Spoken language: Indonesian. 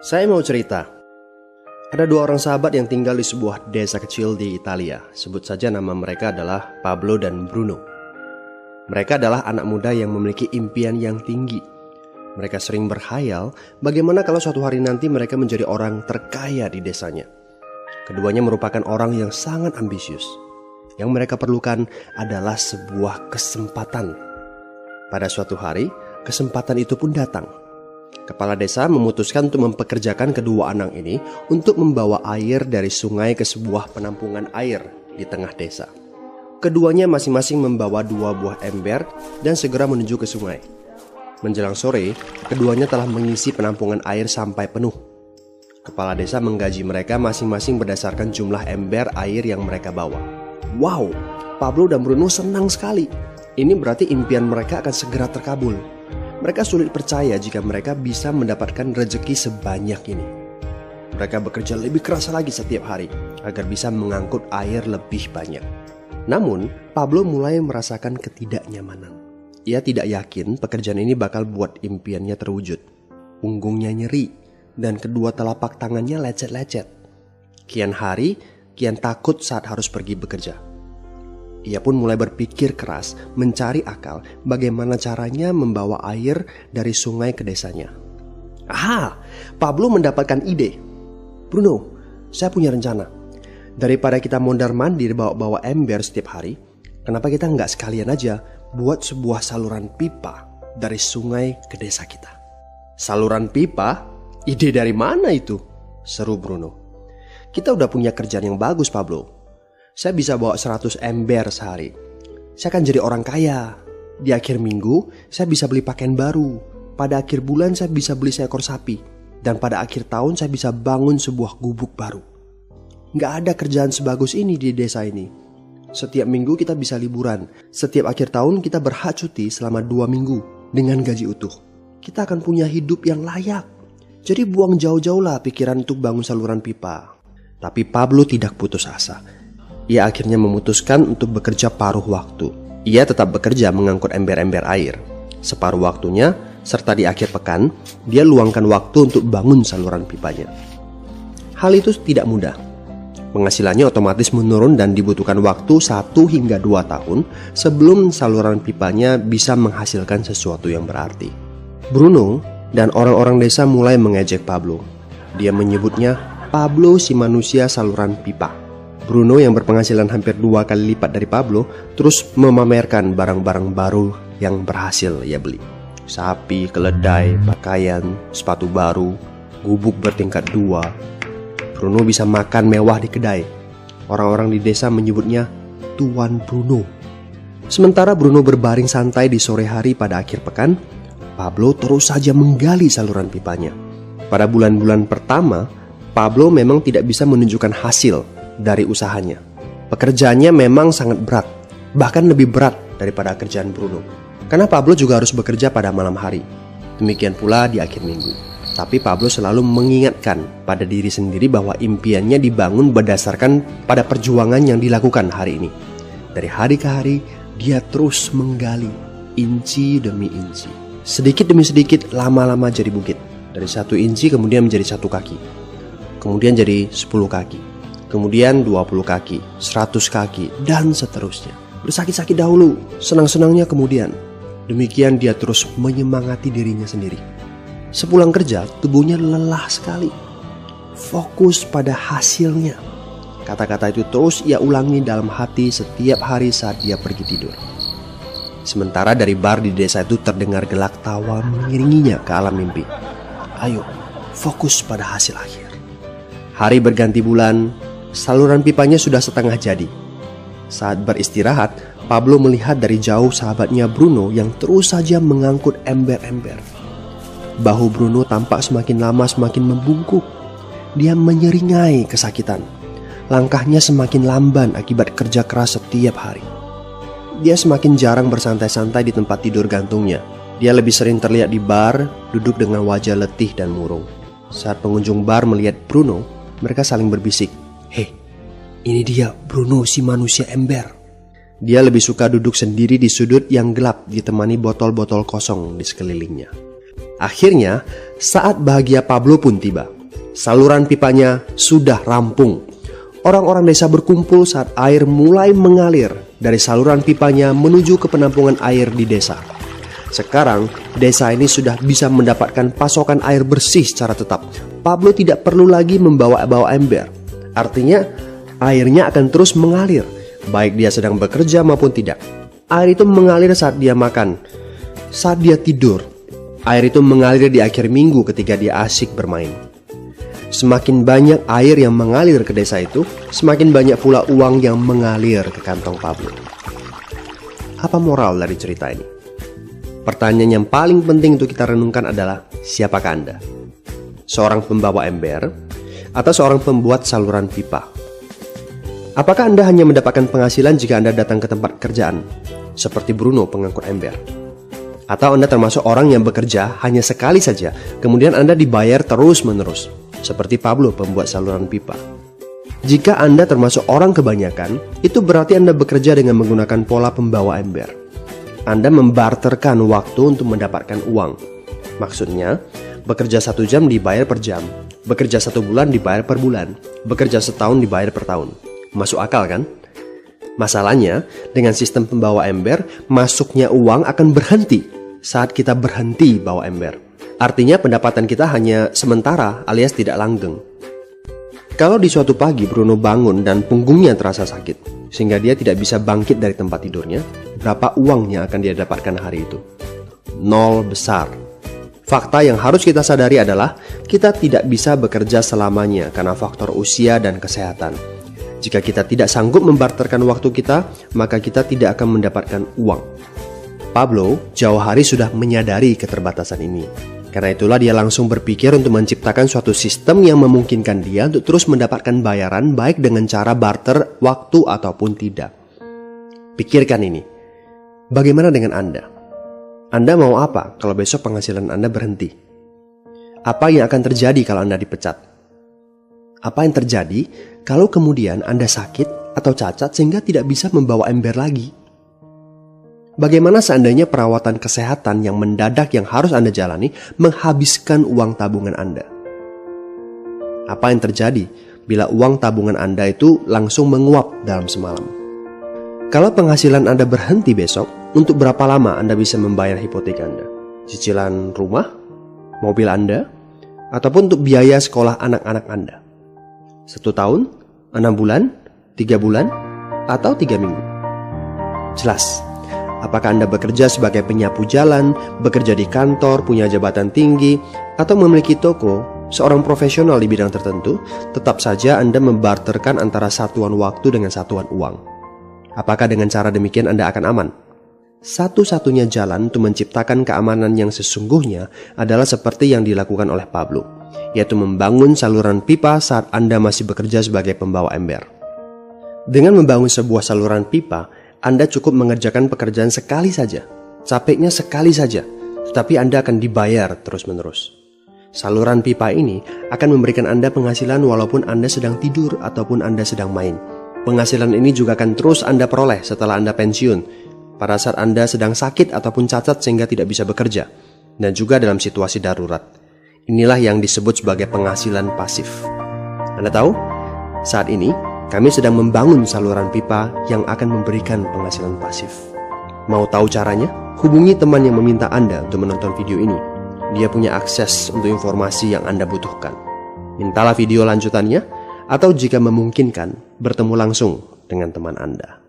Saya mau cerita. Ada dua orang sahabat yang tinggal di sebuah desa kecil di Italia. Sebut saja nama mereka adalah Pablo dan Bruno. Mereka adalah anak muda yang memiliki impian yang tinggi. Mereka sering berkhayal bagaimana kalau suatu hari nanti mereka menjadi orang terkaya di desanya. Keduanya merupakan orang yang sangat ambisius. Yang mereka perlukan adalah sebuah kesempatan. Pada suatu hari, kesempatan itu pun datang. Kepala desa memutuskan untuk mempekerjakan kedua anak ini untuk membawa air dari sungai ke sebuah penampungan air di tengah desa. Keduanya masing-masing membawa 2 buah ember dan segera menuju ke sungai. Menjelang sore, keduanya telah mengisi penampungan air sampai penuh. Kepala desa menggaji mereka masing-masing berdasarkan jumlah ember air yang mereka bawa. Wow, Pablo dan Bruno senang sekali. Ini berarti impian mereka akan segera terkabul. Mereka sulit percaya jika mereka bisa mendapatkan rezeki sebanyak ini. Mereka bekerja lebih keras lagi setiap hari agar bisa mengangkut air lebih banyak. Namun, Pablo mulai merasakan ketidaknyamanan. Ia tidak yakin pekerjaan ini bakal buat impiannya terwujud. Punggungnya nyeri dan kedua telapak tangannya lecet-lecet. Kian hari, kian takut saat harus pergi bekerja. Ia pun mulai berpikir keras mencari akal bagaimana caranya membawa air dari sungai ke desanya. Pablo mendapatkan ide. Bruno, saya punya rencana. Daripada kita mondar-mandir bawa-bawa ember setiap hari, kenapa kita nggak sekalian aja buat sebuah saluran pipa dari sungai ke desa kita? Saluran pipa? Ide dari mana itu? Seru Bruno. Kita udah punya kerjaan yang bagus, Pablo. Saya bisa bawa 100 ember sehari. Saya akan jadi orang kaya. Di akhir minggu, saya bisa beli pakaian baru. Pada akhir bulan, saya bisa beli seekor sapi. Dan pada akhir tahun, saya bisa bangun sebuah gubuk baru. Nggak ada kerjaan sebagus ini di desa ini. Setiap minggu kita bisa liburan. Setiap akhir tahun, kita berhak cuti selama 2 minggu dengan gaji utuh. Kita akan punya hidup yang layak. Jadi buang jauh-jauh lah pikiran untuk bangun saluran pipa. Tapi Pablo tidak putus asa. Ia akhirnya memutuskan untuk bekerja paruh waktu. Ia tetap bekerja mengangkut ember-ember air. Separuh waktunya, serta di akhir pekan, dia luangkan waktu untuk bangun saluran pipanya. Hal itu tidak mudah. Penghasilannya otomatis menurun dan dibutuhkan waktu 1 hingga 2 tahun sebelum saluran pipanya bisa menghasilkan sesuatu yang berarti. Bruno dan orang-orang desa mulai mengejek Pablo. Dia menyebutnya Pablo si manusia saluran pipa. Bruno yang berpenghasilan hampir 2 kali lipat dari Pablo terus memamerkan barang-barang baru yang berhasil ia beli. Sapi, keledai, pakaian, sepatu baru, gubuk bertingkat 2. Bruno bisa makan mewah di kedai. Orang-orang di desa menyebutnya Tuan Bruno. Sementara Bruno berbaring santai di sore hari pada akhir pekan, Pablo terus saja menggali saluran pipanya. Pada bulan-bulan pertama, Pablo memang tidak bisa menunjukkan hasil dari usahanya. Pekerjaannya memang sangat berat, bahkan lebih berat daripada kerjaan Bruno. Karena Pablo juga harus bekerja pada malam hari. Demikian pula di akhir minggu. Tapi Pablo selalu mengingatkan pada diri sendiri bahwa impiannya dibangun berdasarkan pada perjuangan yang dilakukan hari ini. Dari hari ke hari, dia terus menggali, inci demi inci. Sedikit demi sedikit, lama-lama jadi bukit. Dari 1 inci kemudian menjadi 1 kaki. Kemudian jadi 10 kaki. Kemudian 20 kaki, 100 kaki, dan seterusnya. Bersakit-sakit dahulu, senang-senangnya kemudian. Demikian dia terus menyemangati dirinya sendiri. Sepulang kerja, tubuhnya lelah sekali. Fokus pada hasilnya. Kata-kata itu terus ia ulangi dalam hati setiap hari saat dia pergi tidur. Sementara dari bar di desa itu terdengar gelak tawa mengiringinya ke alam mimpi. Ayo, fokus pada hasil akhir. Hari berganti bulan. Saluran pipanya sudah setengah jadi. Saat beristirahat, Pablo melihat dari jauh sahabatnya Bruno yang terus saja mengangkut ember-ember. Bahu Bruno tampak semakin lama semakin membungkuk. Dia menyeringai kesakitan. Langkahnya semakin lamban akibat kerja keras setiap hari. Dia semakin jarang bersantai-santai di tempat tidur gantungnya. Dia lebih sering terlihat di bar, duduk dengan wajah letih dan murung. Saat pengunjung bar melihat Bruno, mereka saling berbisik. Hei, ini dia Bruno si manusia ember. Dia lebih suka duduk sendiri di sudut yang gelap ditemani botol-botol kosong di sekelilingnya. Akhirnya, saat bahagia Pablo pun tiba. Saluran pipanya sudah rampung. Orang-orang desa berkumpul saat air mulai mengalir dari saluran pipanya menuju ke penampungan air di desa. Sekarang, desa ini sudah bisa mendapatkan pasokan air bersih secara tetap. Pablo tidak perlu lagi membawa ember. Artinya, airnya akan terus mengalir, baik dia sedang bekerja maupun tidak. Air itu mengalir saat dia makan, saat dia tidur. Air itu mengalir di akhir minggu ketika dia asyik bermain. Semakin banyak air yang mengalir ke desa itu, semakin banyak pula uang yang mengalir ke kantong Pablo. Apa moral dari cerita ini? Pertanyaan yang paling penting untuk kita renungkan adalah, siapakah Anda? Seorang pembawa ember atau seorang pembuat saluran pipa? Apakah Anda hanya mendapatkan penghasilan jika Anda datang ke tempat kerjaan, seperti Bruno pengangkut ember? Atau Anda termasuk orang yang bekerja hanya sekali saja, kemudian Anda dibayar terus-menerus, seperti Pablo pembuat saluran pipa? Jika Anda termasuk orang kebanyakan, itu berarti Anda bekerja dengan menggunakan pola pembawa ember. Anda membarterkan waktu untuk mendapatkan uang. Maksudnya, bekerja 1 jam dibayar per jam, bekerja 1 bulan dibayar per bulan, bekerja setahun dibayar per tahun. Masuk akal kan? Masalahnya, dengan sistem pembawa ember, masuknya uang akan berhenti saat kita berhenti bawa ember. Artinya pendapatan kita hanya sementara alias tidak langgeng. Kalau di suatu pagi Bruno bangun dan punggungnya terasa sakit, sehingga dia tidak bisa bangkit dari tempat tidurnya, berapa uang yang akan dia dapatkan hari itu? 0 besar. Fakta yang harus kita sadari adalah kita tidak bisa bekerja selamanya karena faktor usia dan kesehatan. Jika kita tidak sanggup membarterkan waktu kita, maka kita tidak akan mendapatkan uang. Pablo jauh hari sudah menyadari keterbatasan ini. Karena itulah dia langsung berpikir untuk menciptakan suatu sistem yang memungkinkan dia untuk terus mendapatkan bayaran baik dengan cara barter waktu ataupun tidak. Pikirkan ini. Bagaimana dengan Anda? Anda mau apa kalau besok penghasilan Anda berhenti? Apa yang akan terjadi kalau Anda dipecat? Apa yang terjadi kalau kemudian Anda sakit atau cacat sehingga tidak bisa membawa ember lagi? Bagaimana seandainya perawatan kesehatan yang mendadak yang harus Anda jalani menghabiskan uang tabungan Anda? Apa yang terjadi bila uang tabungan Anda itu langsung menguap dalam semalam? Kalau penghasilan Anda berhenti besok, untuk berapa lama Anda bisa membayar hipotek Anda? Cicilan rumah, mobil Anda, ataupun untuk biaya sekolah anak-anak Anda? 1 tahun, 6 bulan, 3 bulan, atau 3 minggu? Jelas. Apakah Anda bekerja sebagai penyapu jalan, bekerja di kantor, punya jabatan tinggi, atau memiliki toko, seorang profesional di bidang tertentu, tetap saja Anda membarterkan antara satuan waktu dengan satuan uang. Apakah dengan cara demikian Anda akan aman? Satu-satunya jalan untuk menciptakan keamanan yang sesungguhnya adalah seperti yang dilakukan oleh Pablo, yaitu membangun saluran pipa saat Anda masih bekerja sebagai pembawa ember. Dengan membangun sebuah saluran pipa, Anda cukup mengerjakan pekerjaan sekali saja, capeknya sekali saja, tetapi Anda akan dibayar terus-menerus. Saluran pipa ini akan memberikan Anda penghasilan walaupun Anda sedang tidur ataupun Anda sedang main. Penghasilan ini juga akan terus Anda peroleh setelah Anda pensiun, pada saat Anda sedang sakit ataupun cacat sehingga tidak bisa bekerja, dan juga dalam situasi darurat. Inilah yang disebut sebagai penghasilan pasif. Anda tahu, saat ini kami sedang membangun saluran pipa yang akan memberikan penghasilan pasif. Mau tahu caranya? Hubungi teman yang meminta Anda untuk menonton video ini. Dia punya akses untuk informasi yang Anda butuhkan. Mintalah video lanjutannya, atau jika memungkinkan, bertemu langsung dengan teman Anda.